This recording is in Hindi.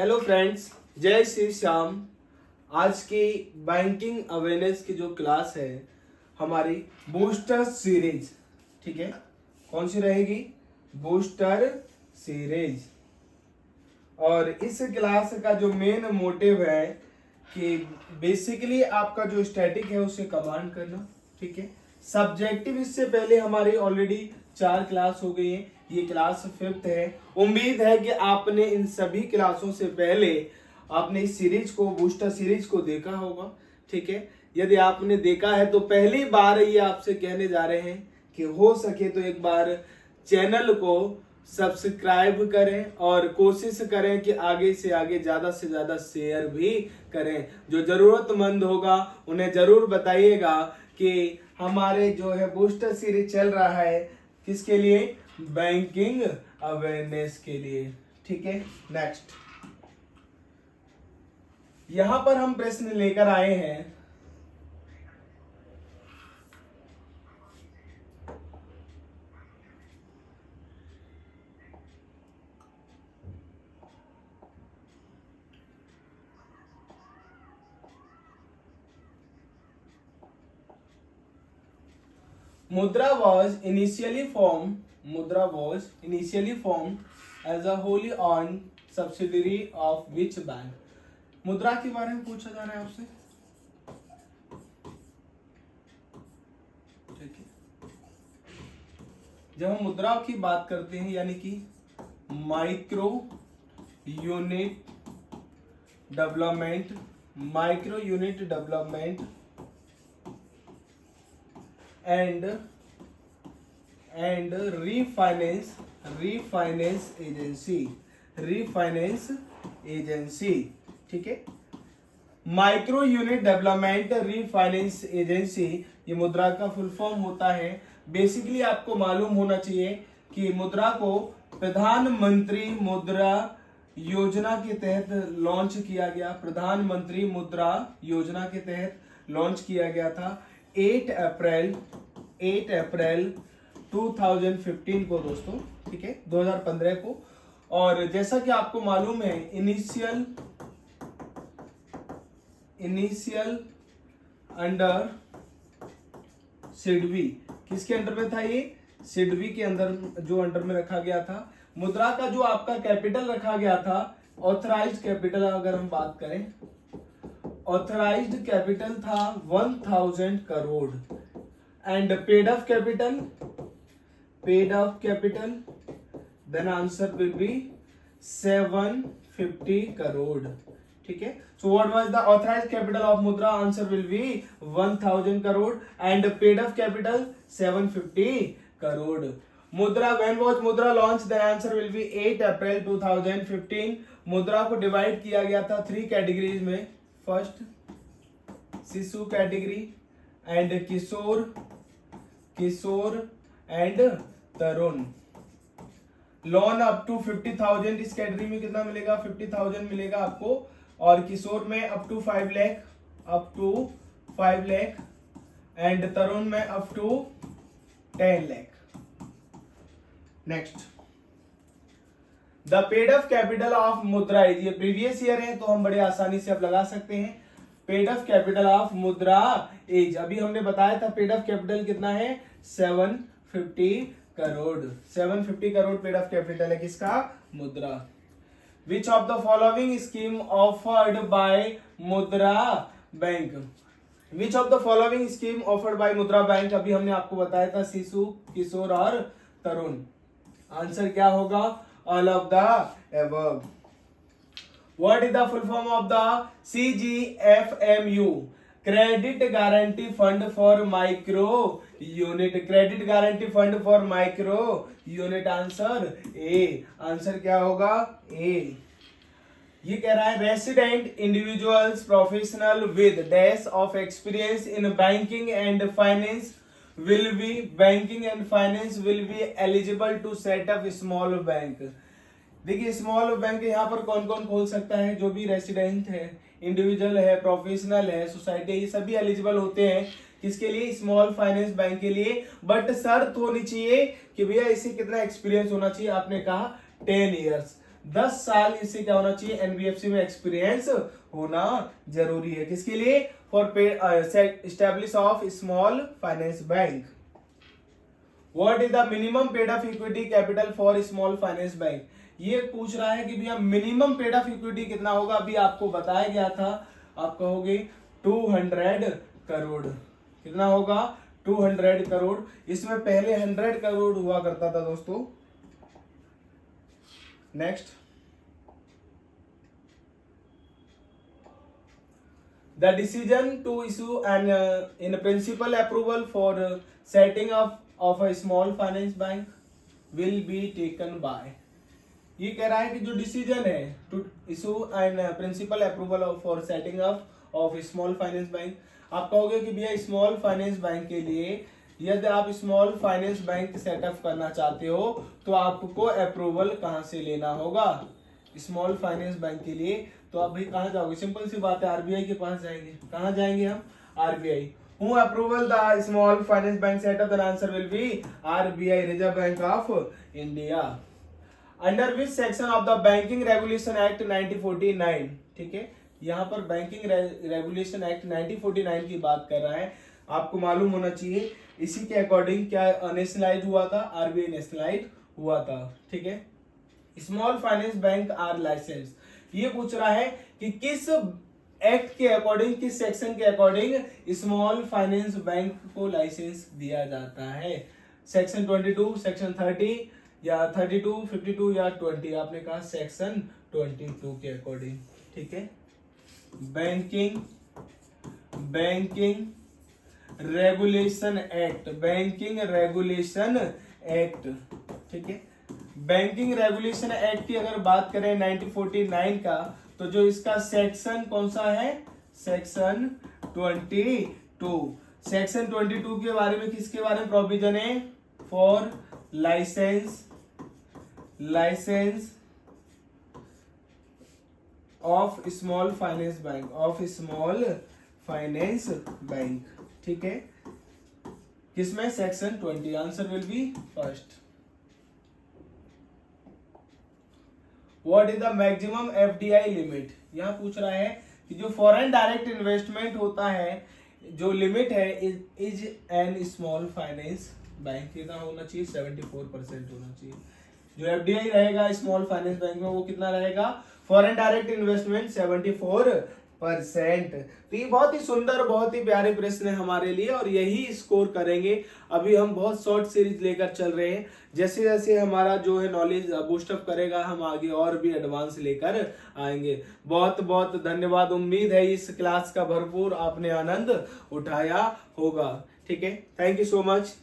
हेलो फ्रेंड्स, जय श्री श्याम। आज की बैंकिंग अवेयरनेस की जो क्लास है हमारी बूस्टर सीरीज, ठीक है, कौन सी रहेगी? Booster series. और इस क्लास का जो मेन मोटिव है कि बेसिकली आपका जो स्टैटिक है उसे कमांड करना, ठीक है। सब्जेक्टिव इससे पहले हमारी ऑलरेडी 4 क्लास हो गई है, ये क्लास 5th है। उम्मीद है कि आपने इन सभी क्लासों से पहले आपने इस सीरीज को, बूस्टर सीरीज को देखा होगा, ठीक है। यदि आपने देखा है तो पहली बार ये आपसे कहने जा रहे हैं कि हो सके तो एक बार चैनल को सब्सक्राइब करें और कोशिश करें कि आगे से आगे ज्यादा से ज्यादा शेयर भी करें। जो जरूरतमंद होगा उन्हें जरूर बताइएगा कि हमारे जो है बूस्टर सीरीज चल रहा है किसके लिए? बैंकिंग अवेयरनेस के लिए, ठीक है। नेक्स्ट, यहां पर हम प्रश्न लेकर आए हैं। Mudra was initially formed as a wholly owned subsidiary of which bank? मुद्रा के बारे में पूछा जा रहा है आपसे, ठीक है। जब हम मुद्रा की बात करते हैं यानी कि micro unit development and refinance agency, ठीक है। Micro unit development refinance agency, ये मुद्रा का फुल फॉर्म होता है। बेसिकली आपको मालूम होना चाहिए कि मुद्रा को प्रधानमंत्री मुद्रा योजना के तहत लॉन्च किया गया। प्रधानमंत्री मुद्रा योजना के तहत लॉन्च किया गया था 8 अप्रैल 2015 को दोस्तों, ठीक है, 2015 को। और जैसा कि आपको मालूम है इनिशियल अंडर सिडबी, किसके अंडर में था ये? सिडबी के अंदर, जो अंडर में रखा गया था। मुद्रा का जो आपका कैपिटल रखा गया था, ऑथराइज्ड कैपिटल अगर हम बात करें, ऑथराइज्ड कैपिटल था 1000 crore and paid up capital then answer will be 750 crore, ठीक है। So what was the authorised capital of Mudra? Answer will be 1000 crore and paid up capital 750 crore. Mudra, when was Mudra launch? Then answer will be 8 April 2015। Mudra को डिवाइड किया गया था 3 कैटेगरीज में। First Shishu category and Kishor and Tarun. Loan up to 50,000, इस कैटेगरी में कितना मिलेगा? 50,000 मिलेगा आपको। और किशोर में up to 5 lakh and Tarun में up to 10 lakh. Next, the paid up capital of Mudra, ये प्रीवियस ईयर है तो हम बड़े आसानी से अब लगा सकते हैं। पेड अप कैपिटल ऑफ मुद्रा एज, अभी हमने बताया था पेड अप कैपिटल कितना है? 750 crore. 750 crore paid up capital है किसका? Mudra. Which of the following scheme offered by Mudra bank? Which of the following scheme offered by Mudra bank? अभी हमने आपको बताया था शिशु, किशोर और तरुण। आंसर क्या होगा? All of the above. What is the full form of the CGFMU? Credit Guarantee Fund for Micro Unit. Credit Guarantee Fund for Micro Unit. Answer A। Answer क्या होगा? A। ये कह रहा है resident individuals professional with dash of experience in banking and finance will be eligible to set up small bank. देखिए, स्मॉल बैंक यहाँ पर कौन कौन खोल सकता है? जो भी रेसिडेंट है, इंडिविजुअल है, प्रोफेशनल है, सोसाइटी, ये सभी एलिजिबल होते हैं किसके लिए? स्मॉल फाइनेंस बैंक के लिए। बट शर्त होनी चाहिए कि भैया इसे कितना एक्सपीरियंस होना चाहिए? आपने कहा 10 ईयर्स। 10 साल इसे क्या होना चाहिए, एनबीएफसी में एक्सपीरियंस होना जरूरी है। किसके लिए, for establish of small finance bank. What is the minimum paid up equity capital for small finance bank. ये पूछ रहा है कि भैया मिनिमम पेड अप इक्विटी कितना होगा। अभी आपको बताया गया था, आप कहोगे 200 करोड़। कितना होगा, 200 करोड़। इसमें पहले 100 करोड़ हुआ करता था दोस्तों। Next, the decision to issue an in principle approval for setting up of a small finance bank will be taken by। ये कह रहा है कि जो डिसीजन है to issue in principle approval for setting up of small finance bank. आप कहोगे कि भैया स्मॉल फाइनेंस बैंक के लिए, यदि आप स्मॉल फाइनेंस बैंक सेटअप करना चाहते हो तो आपको अप्रूवल कहां से लेना होगा स्मॉल फाइनेंस बैंक के लिए। तो आप भाई कहाँ जाओगे, सिंपल सी बात है, आरबीआई के पास जाएंगे। कहाँ जाएंगे हम, RBI. Who approval the small finance bank setup, the answer will B RBI, reserve bank of India. Under which section of the banking regulation act 1949। ठीक है, यहाँ पर बैंकिंग रेगुलेशन एक्ट 1949 की बात कर रहा है। आपको मालूम होना चाहिए इसी के अकॉर्डिंग क्या नेशनलाइज हुआ था, आरबीआई नेशनलाइज हुआ था। ठीक है, small finance bank are license. ये पूछ रहा है कि किस एक्ट के अकॉर्डिंग, किस सेक्शन के अकॉर्डिंग स्मॉल फाइनेंस बैंक को लाइसेंस दिया जाता है। सेक्शन 22, सेक्शन 30 या 32, 52 या 20। आपने कहा सेक्शन 22 के अकॉर्डिंग। ठीक है, banking regulation act, banking regulation act. ठीक है, बैंकिंग रेगुलेशन एक्ट की अगर बात करें 1949 का, तो जो इसका सेक्शन कौन सा है, सेक्शन 22। सेक्शन 22 के बारे में किसके बारे में प्रोविजन है, for license of small finance bank, of small finance bank. ठीक है, किसमें, section 20। Answer will be first. What is the maximum FDI limit. यहाँ पूछ रहा है कि जो फॉरेन डायरेक्ट इन्वेस्टमेंट होता है, जो लिमिट है is an small finance bank, कितना होना चाहिए, 74% होना चाहिए। जो एफडीआई रहेगा स्मॉल फाइनेंस बैंक में वो कितना रहेगा, फॉरेन डायरेक्ट इन्वेस्टमेंट 74%। तो ये बहुत ही सुंदर, बहुत ही प्यारे प्रश्न है हमारे लिए और यही स्कोर करेंगे। अभी हम बहुत शॉर्ट सीरीज लेकर चल रहे हैं, जैसे जैसे हमारा जो है नॉलेज बूस्टअप करेगा हम आगे और भी एडवांस लेकर आएंगे। बहुत बहुत धन्यवाद। उम्मीद है इस क्लास का भरपूर आपने आनंद उठाया होगा। ठीक है, थैंक यू सो मच।